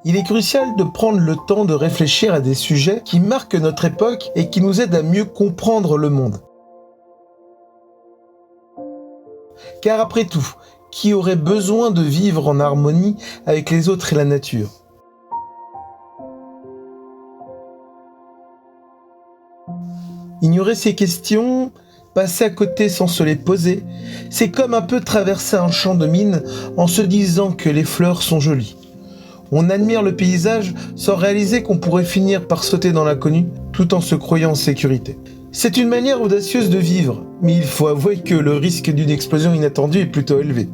Il est crucial de prendre le temps de réfléchir à des sujets qui marquent notre époque et qui nous aident à mieux comprendre le monde. Car après tout, qui aurait besoin de vivre en harmonie avec les autres et la nature ? Ignorer ces questions, passer à côté sans se les poser, c'est comme un peu traverser un champ de mine en se disant que les fleurs sont jolies. On admire le paysage sans réaliser qu'on pourrait finir par sauter dans l'inconnu tout en se croyant en sécurité. C'est une manière audacieuse de vivre, mais il faut avouer que le risque d'une explosion inattendue est plutôt élevé.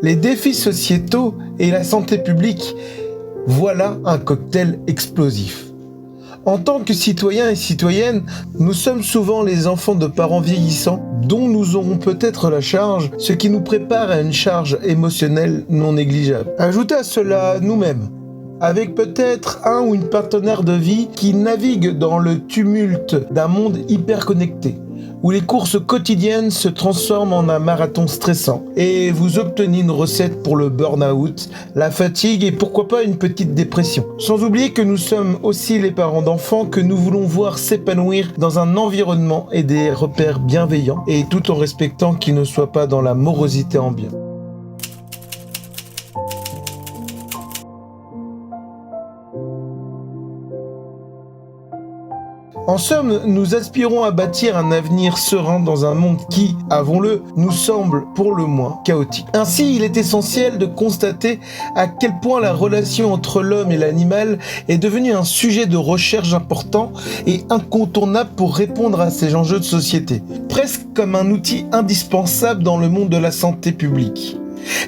Les défis sociétaux et la santé publique, voilà un cocktail explosif. En tant que citoyens et citoyennes, nous sommes souvent les enfants de parents vieillissants dont nous aurons peut-être la charge, ce qui nous prépare à une charge émotionnelle non négligeable. Ajoutez à cela nous-mêmes, avec peut-être un ou une partenaire de vie qui navigue dans le tumulte d'un monde hyper connecté, où les courses quotidiennes se transforment en un marathon stressant, et vous obtenez une recette pour le burn-out, la fatigue et pourquoi pas une petite dépression. Sans oublier que nous sommes aussi les parents d'enfants que nous voulons voir s'épanouir dans un environnement et des repères bienveillants, et tout en respectant qu'ils ne soient pas dans la morosité ambiante. En somme, nous aspirons à bâtir un avenir serein dans un monde qui, avouons-le, nous semble pour le moins chaotique. Ainsi, il est essentiel de constater à quel point la relation entre l'homme et l'animal est devenue un sujet de recherche important et incontournable pour répondre à ces enjeux de société, presque comme un outil indispensable dans le monde de la santé publique.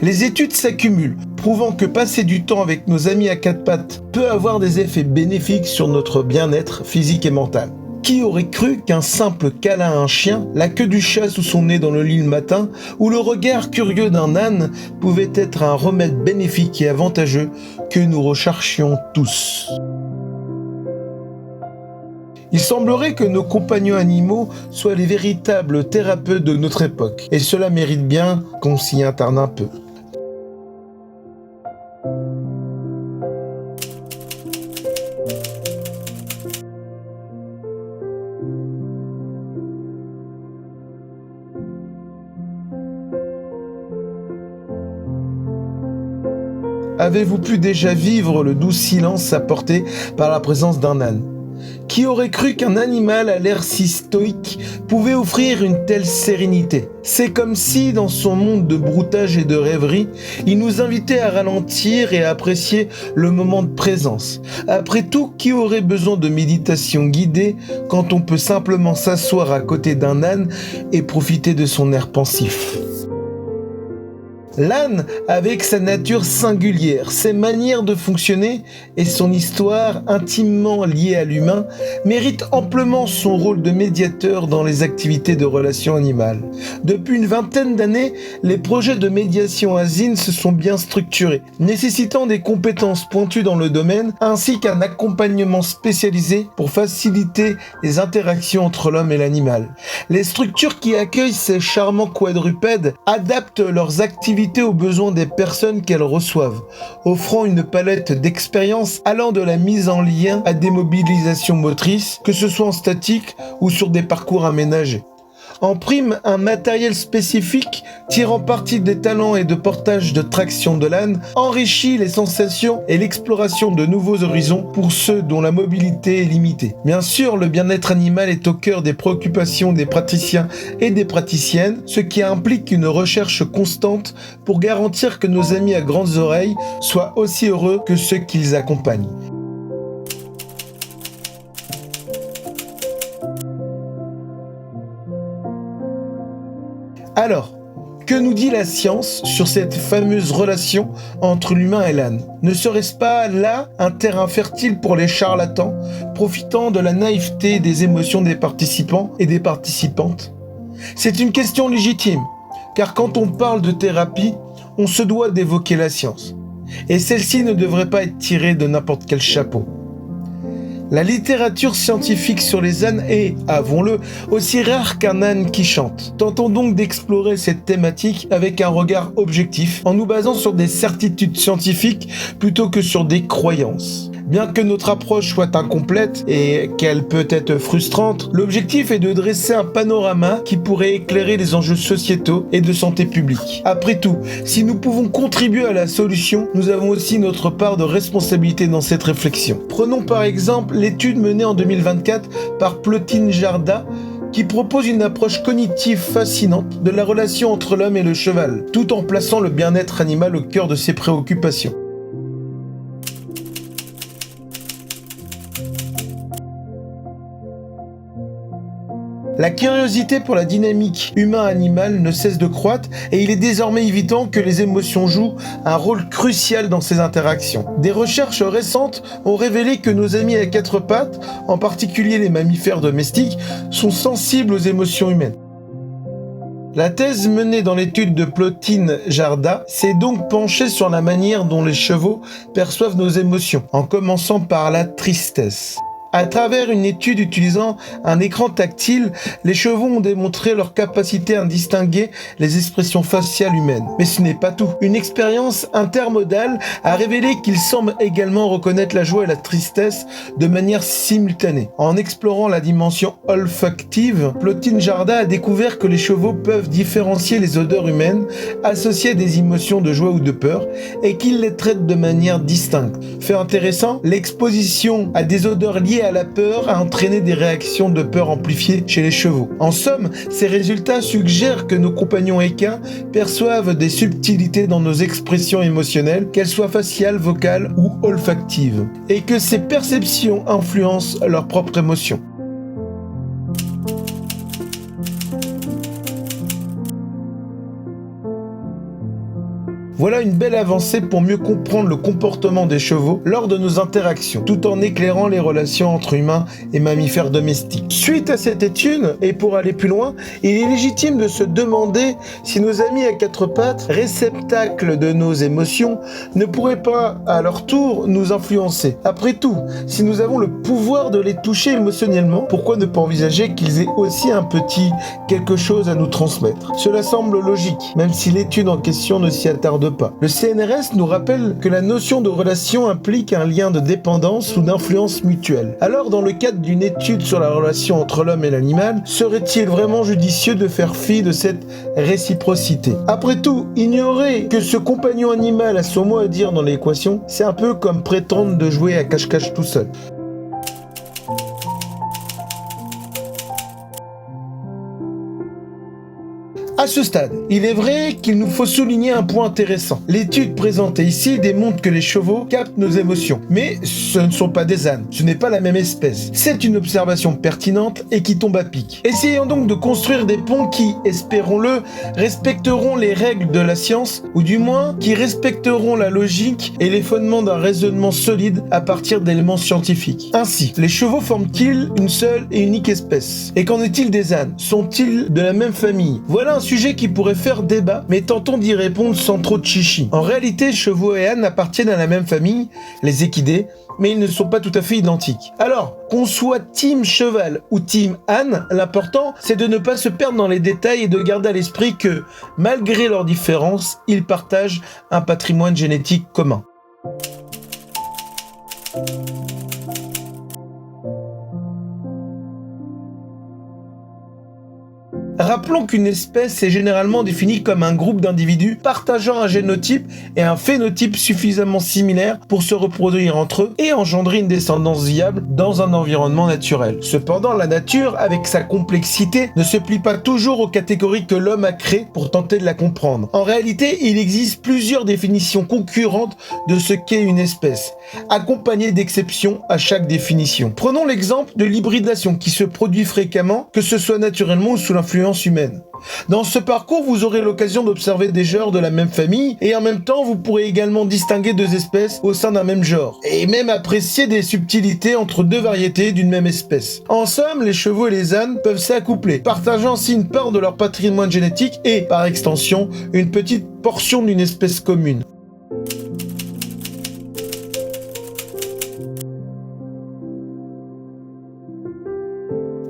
Les études s'accumulent, prouvant que passer du temps avec nos amis à quatre pattes peut avoir des effets bénéfiques sur notre bien-être physique et mental. Qui aurait cru qu'un simple câlin à un chien, la queue du chat sous son nez dans le lit le matin, ou le regard curieux d'un âne pouvait être un remède bénéfique et avantageux que nous recherchions tous ? Il semblerait que nos compagnons animaux soient les véritables thérapeutes de notre époque, et cela mérite bien qu'on s'y attarde un peu. Avez-vous pu déjà vivre le doux silence apporté par la présence d'un âne ? Qui aurait cru qu'un animal à l'air si stoïque pouvait offrir une telle sérénité ? C'est comme si, dans son monde de broutage et de rêverie, il nous invitait à ralentir et à apprécier le moment de présence. Après tout, qui aurait besoin de méditation guidée quand on peut simplement s'asseoir à côté d'un âne et profiter de son air pensif ? L'âne, avec sa nature singulière, ses manières de fonctionner et son histoire intimement liée à l'humain, mérite amplement son rôle de médiateur dans les activités de relations animales. Depuis une vingtaine d'années, les projets de médiation asine se sont bien structurés, nécessitant des compétences pointues dans le domaine, ainsi qu'un accompagnement spécialisé pour faciliter les interactions entre l'homme et l'animal. Les structures qui accueillent ces charmants quadrupèdes adaptent leurs activités aux besoins des personnes qu'elles reçoivent, offrant une palette d'expériences allant de la mise en lien à des mobilisations motrices, que ce soit en statique ou sur des parcours aménagés. En prime, un matériel spécifique tirant parti des talents et de portage de traction de l'âne enrichit les sensations et l'exploration de nouveaux horizons pour ceux dont la mobilité est limitée. Bien sûr, le bien-être animal est au cœur des préoccupations des praticiens et des praticiennes, ce qui implique une recherche constante pour garantir que nos amis à grandes oreilles soient aussi heureux que ceux qu'ils accompagnent. Alors, que nous dit la science sur cette fameuse relation entre l'humain et l'âne ? Ne serait-ce pas là un terrain fertile pour les charlatans, profitant de la naïveté des émotions des participants et des participantes ? C'est une question légitime, car quand on parle de thérapie, on se doit d'évoquer la science. Et celle-ci ne devrait pas être tirée de n'importe quel chapeau. La littérature scientifique sur les ânes est, avouons-le, aussi rare qu'un âne qui chante. Tentons donc d'explorer cette thématique avec un regard objectif, en nous basant sur des certitudes scientifiques plutôt que sur des croyances. Bien que notre approche soit incomplète et qu'elle peut être frustrante, l'objectif est de dresser un panorama qui pourrait éclairer les enjeux sociétaux et de santé publique. Après tout, si nous pouvons contribuer à la solution, nous avons aussi notre part de responsabilité dans cette réflexion. Prenons par exemple l'étude menée en 2024 par Plotine Jarda, qui propose une approche cognitive fascinante de la relation entre l'homme et le cheval, tout en plaçant le bien-être animal au cœur de ses préoccupations. La curiosité pour la dynamique humain-animal ne cesse de croître et il est désormais évident que les émotions jouent un rôle crucial dans ces interactions. Des recherches récentes ont révélé que nos amis à quatre pattes, en particulier les mammifères domestiques, sont sensibles aux émotions humaines. La thèse menée dans l'étude de Plotine Jarda s'est donc penchée sur la manière dont les chevaux perçoivent nos émotions, en commençant par la tristesse. À travers une étude utilisant un écran tactile, les chevaux ont démontré leur capacité à distinguer les expressions faciales humaines. Mais ce n'est pas tout. Une expérience intermodale a révélé qu'ils semblent également reconnaître la joie et la tristesse de manière simultanée. En explorant la dimension olfactive, Plotine Jarda a découvert que les chevaux peuvent différencier les odeurs humaines associées à des émotions de joie ou de peur et qu'ils les traitent de manière distincte. Fait intéressant, l'exposition à des odeurs liées à la peur a entraîné des réactions de peur amplifiées chez les chevaux. En somme, ces résultats suggèrent que nos compagnons équins perçoivent des subtilités dans nos expressions émotionnelles, qu'elles soient faciales, vocales ou olfactives, et que ces perceptions influencent leurs propres émotions. Voilà une belle avancée pour mieux comprendre le comportement des chevaux lors de nos interactions, tout en éclairant les relations entre humains et mammifères domestiques. Suite à cette étude, et pour aller plus loin, il est légitime de se demander si nos amis à quatre pattes, réceptacles de nos émotions, ne pourraient pas, à leur tour, nous influencer. Après tout, si nous avons le pouvoir de les toucher émotionnellement, pourquoi ne pas envisager qu'ils aient aussi un petit quelque chose à nous transmettre? Cela semble logique, même si l'étude en question ne s'y attarde pas. Le CNRS nous rappelle que la notion de relation implique un lien de dépendance ou d'influence mutuelle. Alors, dans le cadre d'une étude sur la relation entre l'homme et l'animal, serait-il vraiment judicieux de faire fi de cette réciprocité? Après tout, ignorer que ce compagnon animal a son mot à dire dans l'équation, c'est un peu comme prétendre de jouer à cache-cache tout seul. À ce stade, il est vrai qu'il nous faut souligner un point intéressant. L'étude présentée ici démontre que les chevaux captent nos émotions. Mais ce ne sont pas des ânes, ce n'est pas la même espèce. C'est une observation pertinente et qui tombe à pic. Essayons donc de construire des ponts qui, espérons-le, respecteront les règles de la science, ou du moins qui respecteront la logique et les fondements d'un raisonnement solide à partir d'éléments scientifiques. Ainsi, les chevaux forment-ils une seule et unique espèce? Et qu'en est-il des ânes? Sont-ils de la même famille? Voilà un sujet qui pourrait faire débat, mais tentons d'y répondre sans trop de chichi. En réalité, chevaux et ânes appartiennent à la même famille, les équidés, mais ils ne sont pas tout à fait identiques. Alors, qu'on soit team cheval ou team âne, l'important, c'est de ne pas se perdre dans les détails et de garder à l'esprit que, malgré leurs différences, ils partagent un patrimoine génétique commun. Rappelons qu'une espèce est généralement définie comme un groupe d'individus partageant un génotype et un phénotype suffisamment similaires pour se reproduire entre eux et engendrer une descendance viable dans un environnement naturel. Cependant, la nature, avec sa complexité, ne se plie pas toujours aux catégories que l'homme a créées pour tenter de la comprendre. En réalité, il existe plusieurs définitions concurrentes de ce qu'est une espèce, accompagnées d'exceptions à chaque définition. Prenons l'exemple de l'hybridation qui se produit fréquemment, que ce soit naturellement ou sous l'influence humaine. Dans ce parcours, vous aurez l'occasion d'observer des genres de la même famille et en même temps, vous pourrez également distinguer deux espèces au sein d'un même genre et même apprécier des subtilités entre deux variétés d'une même espèce. En somme, les chevaux et les ânes peuvent s'accoupler, partageant ainsi une part de leur patrimoine génétique et, par extension, une petite portion d'une espèce commune.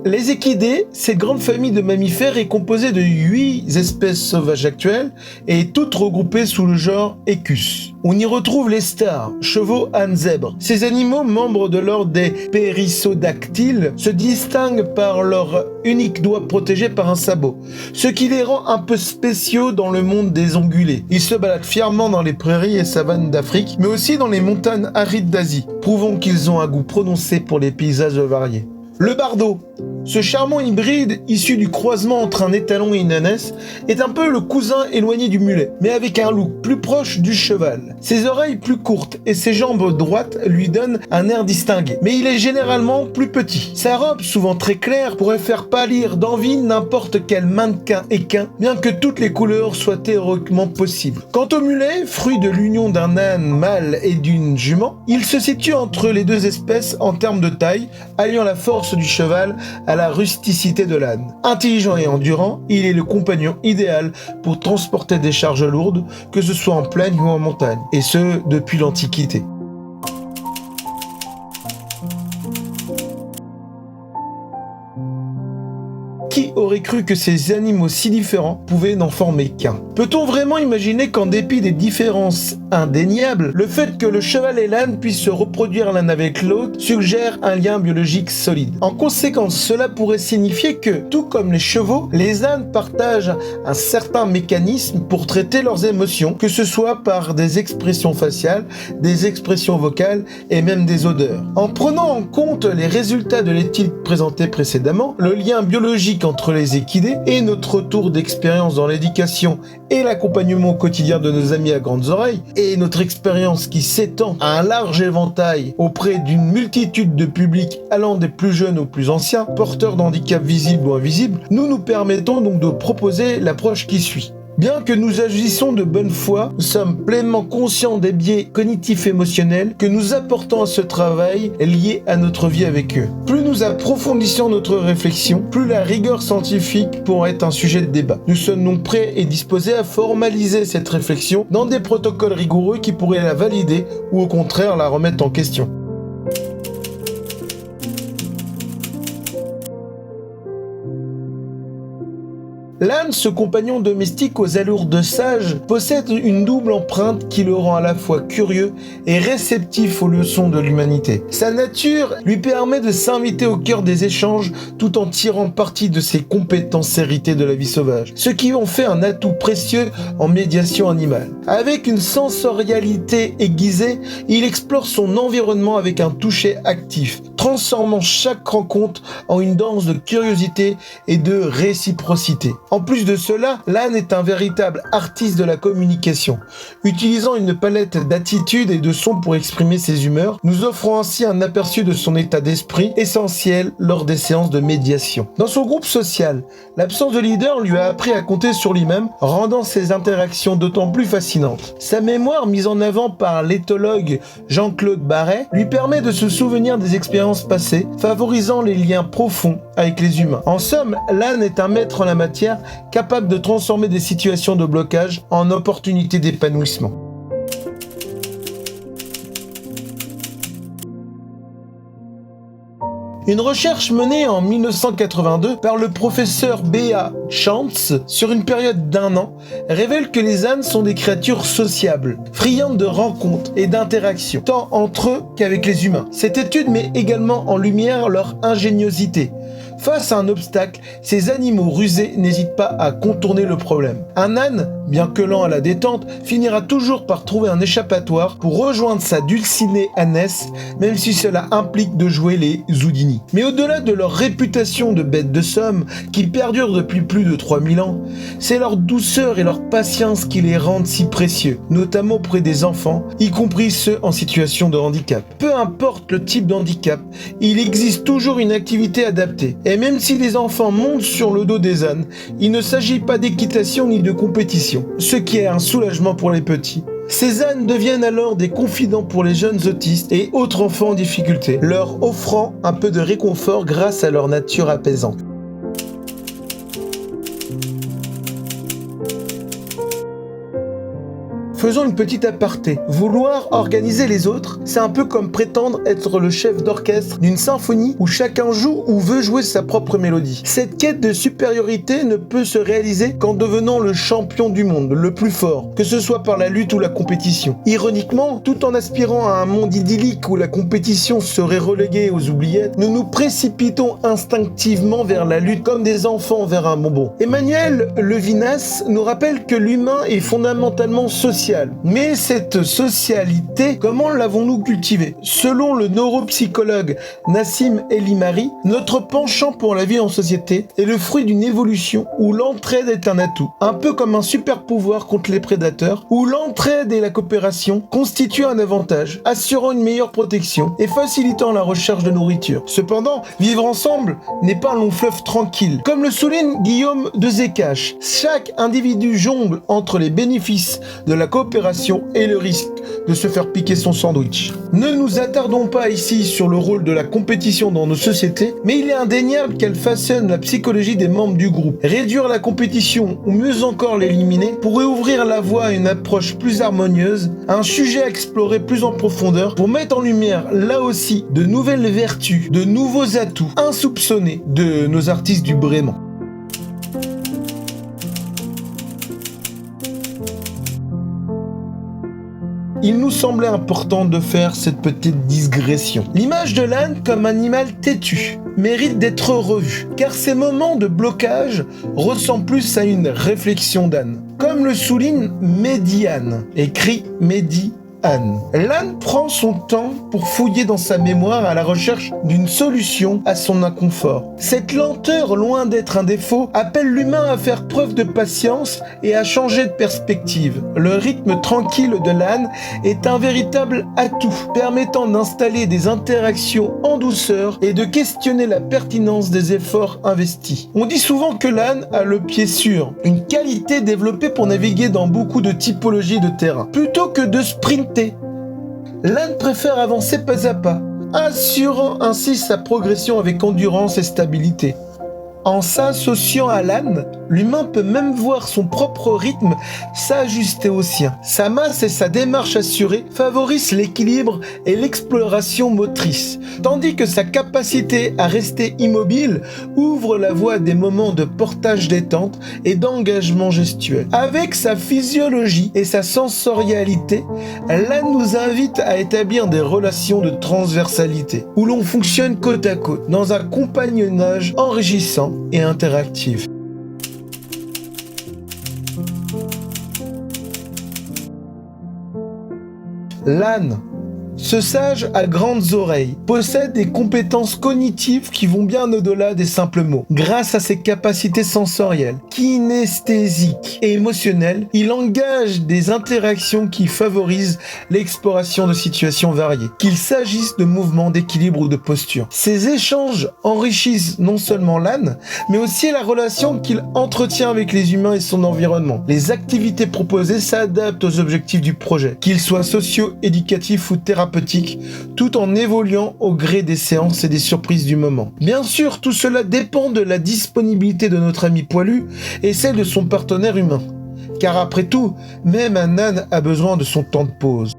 Les équidés, cette grande famille de mammifères est composée de 8 espèces sauvages actuelles et toutes regroupées sous le genre Equus. On y retrouve les stars, chevaux, ânes, zèbres. Ces animaux, membres de l'ordre des périssodactyles, se distinguent par leur unique doigt protégé par un sabot, ce qui les rend un peu spéciaux dans le monde des ongulés. Ils se baladent fièrement dans les prairies et savanes d'Afrique, mais aussi dans les montagnes arides d'Asie, prouvant qu'ils ont un goût prononcé pour les paysages variés. Le bardeau, ce charmant hybride issu du croisement entre un étalon et une ânesse, est un peu le cousin éloigné du mulet, mais avec un look plus proche du cheval. Ses oreilles plus courtes et ses jambes droites lui donnent un air distingué, mais il est généralement plus petit. Sa robe, souvent très claire, pourrait faire pâlir d'envie n'importe quel mannequin équin, bien que toutes les couleurs soient théoriquement possibles. Quant au mulet, fruit de l'union d'un âne mâle et d'une jument, il se situe entre les deux espèces en termes de taille, alliant la force du cheval à la rusticité de l'âne. Intelligent et endurant, il est le compagnon idéal pour transporter des charges lourdes, que ce soit en plaine ou en montagne, et ce depuis l'Antiquité. Qui aurait cru que ces animaux si différents pouvaient n'en former qu'un? Peut-on vraiment imaginer qu'en dépit des différences indéniables, le fait que le cheval et l'âne puissent se reproduire l'un avec l'autre suggère un lien biologique solide? En conséquence, cela pourrait signifier que, tout comme les chevaux, les ânes partagent un certain mécanisme pour traiter leurs émotions, que ce soit par des expressions faciales, des expressions vocales et même des odeurs. En prenant en compte les résultats de l'étude présentée précédemment, le lien biologique entre les équidés et notre retour d'expérience dans l'éducation et l'accompagnement quotidien de nos amis à grandes oreilles et notre expérience qui s'étend à un large éventail auprès d'une multitude de publics allant des plus jeunes aux plus anciens, porteurs d'handicaps visibles ou invisibles, nous permettons donc de proposer l'approche qui suit. Bien que nous agissons de bonne foi, nous sommes pleinement conscients des biais cognitifs émotionnels que nous apportons à ce travail lié à notre vie avec eux. Plus nous approfondissons notre réflexion, plus la rigueur scientifique pourra être un sujet de débat. Nous sommes donc prêts et disposés à formaliser cette réflexion dans des protocoles rigoureux qui pourraient la valider ou au contraire la remettre en question. L'âne, ce compagnon domestique aux allures de sage, possède une double empreinte qui le rend à la fois curieux et réceptif aux leçons de l'humanité. Sa nature lui permet de s'inviter au cœur des échanges tout en tirant parti de ses compétences héritées de la vie sauvage, ce qui en fait un atout précieux en médiation animale. Avec une sensorialité aiguisée, il explore son environnement avec un toucher actif, transformant chaque rencontre en une danse de curiosité et de réciprocité. En plus de cela, l'âne est un véritable artiste de la communication, utilisant une palette d'attitudes et de sons pour exprimer ses humeurs, nous offrant ainsi un aperçu de son état d'esprit essentiel lors des séances de médiation. Dans son groupe social, l'absence de leader lui a appris à compter sur lui-même, rendant ses interactions d'autant plus fascinantes. Sa mémoire, mise en avant par l'éthologue Jean-Claude Barret, lui permet de se souvenir des expériences passées, favorisant les liens profonds avec les humains. En somme, l'âne est un maître en la matière, capable de transformer des situations de blocage en opportunités d'épanouissement. Une recherche menée en 1982 par le professeur B.A. Chance sur une période d'1 an révèle que les ânes sont des créatures sociables, friandes de rencontres et d'interactions, tant entre eux qu'avec les humains. Cette étude met également en lumière leur ingéniosité. Face à un obstacle, ces animaux rusés n'hésitent pas à contourner le problème. Un âne, bien que lent à la détente, finira toujours par trouver un échappatoire pour rejoindre sa dulcinée ânesse, même si cela implique de jouer les Houdini. Mais au-delà de leur réputation de bêtes de somme, qui perdure depuis plus de 3000 ans, c'est leur douceur et leur patience qui les rendent si précieux, notamment auprès des enfants, y compris ceux en situation de handicap. Peu importe le type d'handicap, il existe toujours une activité adaptée. Et même si les enfants montent sur le dos des ânes, il ne s'agit pas d'équitation ni de compétition, ce qui est un soulagement pour les petits. Ces ânes deviennent alors des confidents pour les jeunes autistes et autres enfants en difficulté, leur offrant un peu de réconfort grâce à leur nature apaisante. Faisons une petite aparté. Vouloir organiser les autres, c'est un peu comme prétendre être le chef d'orchestre d'une symphonie où chacun joue ou veut jouer sa propre mélodie. Cette quête de supériorité ne peut se réaliser qu'en devenant le champion du monde, le plus fort, que ce soit par la lutte ou la compétition. Ironiquement, tout en aspirant à un monde idyllique où la compétition serait reléguée aux oubliettes, nous nous précipitons instinctivement vers la lutte comme des enfants vers un bonbon. Emmanuel Levinas nous rappelle que l'humain est fondamentalement social. Mais cette socialité, comment l'avons-nous cultivée? Selon le neuropsychologue Nassim Elimari, notre penchant pour la vie en société est le fruit d'une évolution où l'entraide est un atout, un peu comme un super pouvoir contre les prédateurs, où l'entraide et la coopération constituent un avantage, assurant une meilleure protection et facilitant la recherche de nourriture. Cependant, vivre ensemble n'est pas un long fleuve tranquille. Comme le souligne Guillaume de Zécache, chaque individu jongle entre les bénéfices de la coopération et le risque de se faire piquer son sandwich. Ne nous attardons pas ici sur le rôle de la compétition dans nos sociétés, mais il est indéniable qu'elle façonne la psychologie des membres du groupe. Réduire la compétition, ou mieux encore l'éliminer, pourrait ouvrir la voie à une approche plus harmonieuse, un sujet à explorer plus en profondeur pour mettre en lumière, là aussi, de nouvelles vertus, de nouveaux atouts insoupçonnés de nos artistes du Brément. Il nous semblait important de faire cette petite digression. L'image de l'âne comme animal têtu mérite d'être revue, car ces moments de blocage ressemblent plus à une réflexion d'âne. Comme le souligne Médiane, écrit Médi Anne. L'âne prend son temps pour fouiller dans sa mémoire à la recherche d'une solution à son inconfort. Cette lenteur, loin d'être un défaut, appelle l'humain à faire preuve de patience et à changer de perspective. Le rythme tranquille de l'âne est un véritable atout, permettant d'installer des interactions en douceur et de questionner la pertinence des efforts investis. On dit souvent que l'âne a le pied sûr, une qualité développée pour naviguer dans beaucoup de typologies de terrain. Plutôt que de sprinter, l'âne préfère avancer pas à pas, assurant ainsi sa progression avec endurance et stabilité. En s'associant à l'âne, l'humain peut même voir son propre rythme s'ajuster au sien. Sa masse et sa démarche assurée favorisent l'équilibre et l'exploration motrice, tandis que sa capacité à rester immobile ouvre la voie à des moments de portage détente et d'engagement gestuel. Avec sa physiologie et sa sensorialité, l'âne nous invite à établir des relations de transversalité, où l'on fonctionne côte à côte, dans un compagnonnage enrichissant et interactif. L'âne, ce sage à grandes oreilles, possède des compétences cognitives qui vont bien au-delà des simples mots. Grâce à ses capacités sensorielles, kinesthésiques et émotionnelles, il engage des interactions qui favorisent l'exploration de situations variées, qu'il s'agisse de mouvements, d'équilibre ou de posture. Ces échanges enrichissent non seulement l'âne, mais aussi la relation qu'il entretient avec les humains et son environnement. Les activités proposées s'adaptent aux objectifs du projet, qu'ils soient socio-éducatifs ou thérapeutiques, tout en évoluant au gré des séances et des surprises du moment. Bien sûr, tout cela dépend de la disponibilité de notre ami poilu et celle de son partenaire humain. Car après tout, même un âne a besoin de son temps de pause.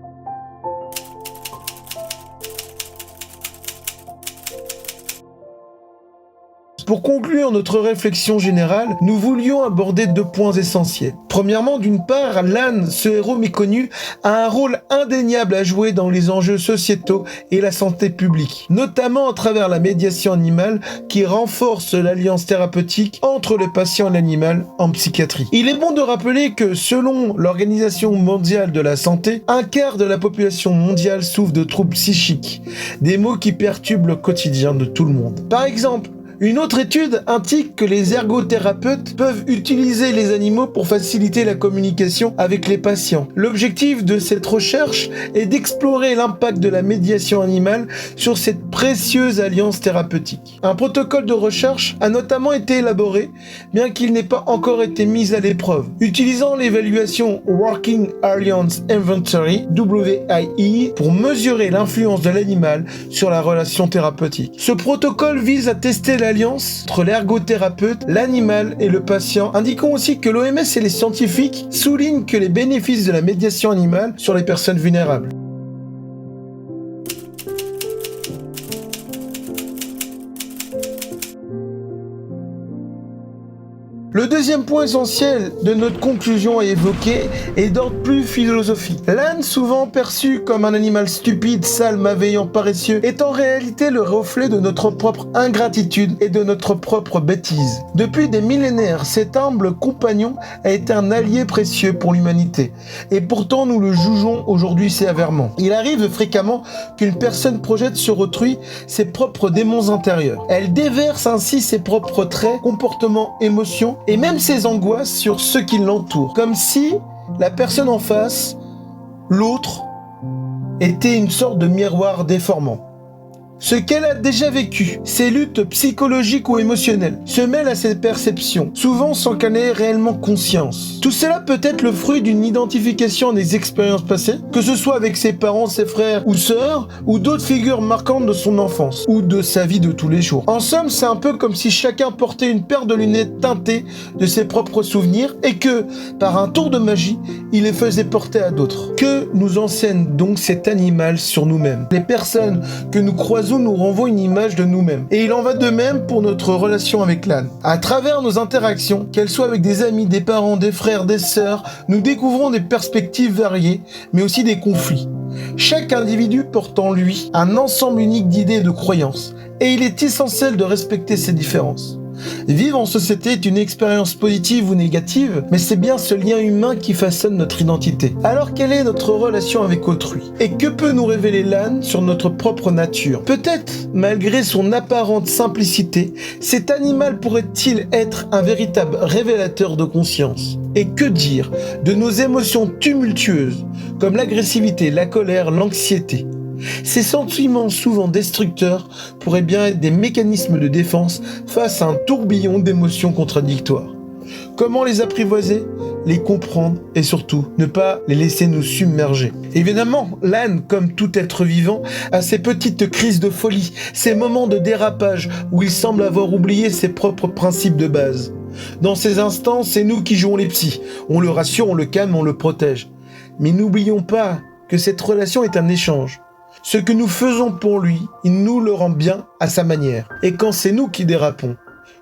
Pour conclure notre réflexion générale, nous voulions aborder 2 points essentiels. Premièrement, d'une part, l'âne, ce héros méconnu, a un rôle indéniable à jouer dans les enjeux sociétaux et la santé publique, notamment à travers la médiation animale qui renforce l'alliance thérapeutique entre le patient et l'animal en psychiatrie. Il est bon de rappeler que selon l'Organisation mondiale de la santé, 1/4 de la population mondiale souffre de troubles psychiques, des maux qui perturbent le quotidien de tout le monde. Par exemple, une autre étude indique que les ergothérapeutes peuvent utiliser les animaux pour faciliter la communication avec les patients. L'objectif de cette recherche est d'explorer l'impact de la médiation animale sur cette précieuse alliance thérapeutique. Un protocole de recherche a notamment été élaboré, bien qu'il n'ait pas encore été mis à l'épreuve, utilisant l'évaluation Working Alliance Inventory, WII, pour mesurer l'influence de l'animal sur la relation thérapeutique. Ce protocole vise à tester la l'alliance entre l'ergothérapeute, l'animal et le patient. Indiquons aussi que l'OMS et les scientifiques soulignent que les bénéfices de la médiation animale sur les personnes vulnérables. Le deuxième point essentiel de notre conclusion à évoquer est d'ordre plus philosophique. L'âne, souvent perçu comme un animal stupide, sale, malveillant, paresseux, est en réalité le reflet de notre propre ingratitude et de notre propre bêtise. Depuis des millénaires, cet humble compagnon a été un allié précieux pour l'humanité. Et pourtant, nous le jugeons aujourd'hui sévèrement. Il arrive fréquemment qu'une personne projette sur autrui ses propres démons intérieurs. Elle déverse ainsi ses propres traits, comportements, émotions, et même ses angoisses sur ceux qui l'entourent, comme si la personne en face, l'autre, était une sorte de miroir déformant. Ce qu'elle a déjà vécu, ses luttes psychologiques ou émotionnelles, se mêlent à ses perceptions, souvent sans qu'elle ait réellement conscience. Tout cela peut être le fruit d'une identification des expériences passées, que ce soit avec ses parents, ses frères ou sœurs, ou d'autres figures marquantes de son enfance, ou de sa vie de tous les jours. En somme, c'est un peu comme si chacun portait une paire de lunettes teintées de ses propres souvenirs, et que, par un tour de magie, il les faisait porter à d'autres. Que nous enseigne donc cet animal sur nous-mêmes? Les personnes que nous croisons nous renvoie une image de nous-mêmes. Et il en va de même pour notre relation avec l'âne. À travers nos interactions, qu'elles soient avec des amis, des parents, des frères, des sœurs, nous découvrons des perspectives variées, mais aussi des conflits. Chaque individu porte en lui un ensemble unique d'idées et de croyances, et il est essentiel de respecter ces différences. Vivre en société est une expérience positive ou négative, mais c'est bien ce lien humain qui façonne notre identité. Alors quelle est notre relation avec autrui? Et que peut nous révéler l'âne sur notre propre nature? Peut-être, malgré son apparente simplicité, cet animal pourrait-il être un véritable révélateur de conscience? Et que dire de nos émotions tumultueuses, comme l'agressivité, la colère, l'anxiété? Ces sentiments souvent destructeurs pourraient bien être des mécanismes de défense face à un tourbillon d'émotions contradictoires. Comment les apprivoiser, les comprendre et surtout ne pas les laisser nous submerger? Évidemment, l'âne, comme tout être vivant, a ses petites crises de folie, ses moments de dérapage où il semble avoir oublié ses propres principes de base. Dans ces instants, c'est nous qui jouons les psys. On le rassure, on le calme, on le protège. Mais n'oublions pas que cette relation est un échange. Ce que nous faisons pour lui, il nous le rend bien à sa manière. Et quand c'est nous qui dérapons,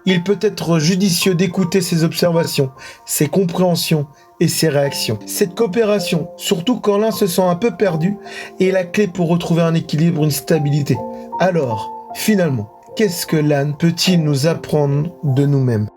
il peut être judicieux d'écouter ses observations, ses compréhensions et ses réactions. Cette coopération, surtout quand l'un se sent un peu perdu, est la clé pour retrouver un équilibre, une stabilité. Alors, finalement, qu'est-ce que l'âne peut-il nous apprendre de nous-mêmes ?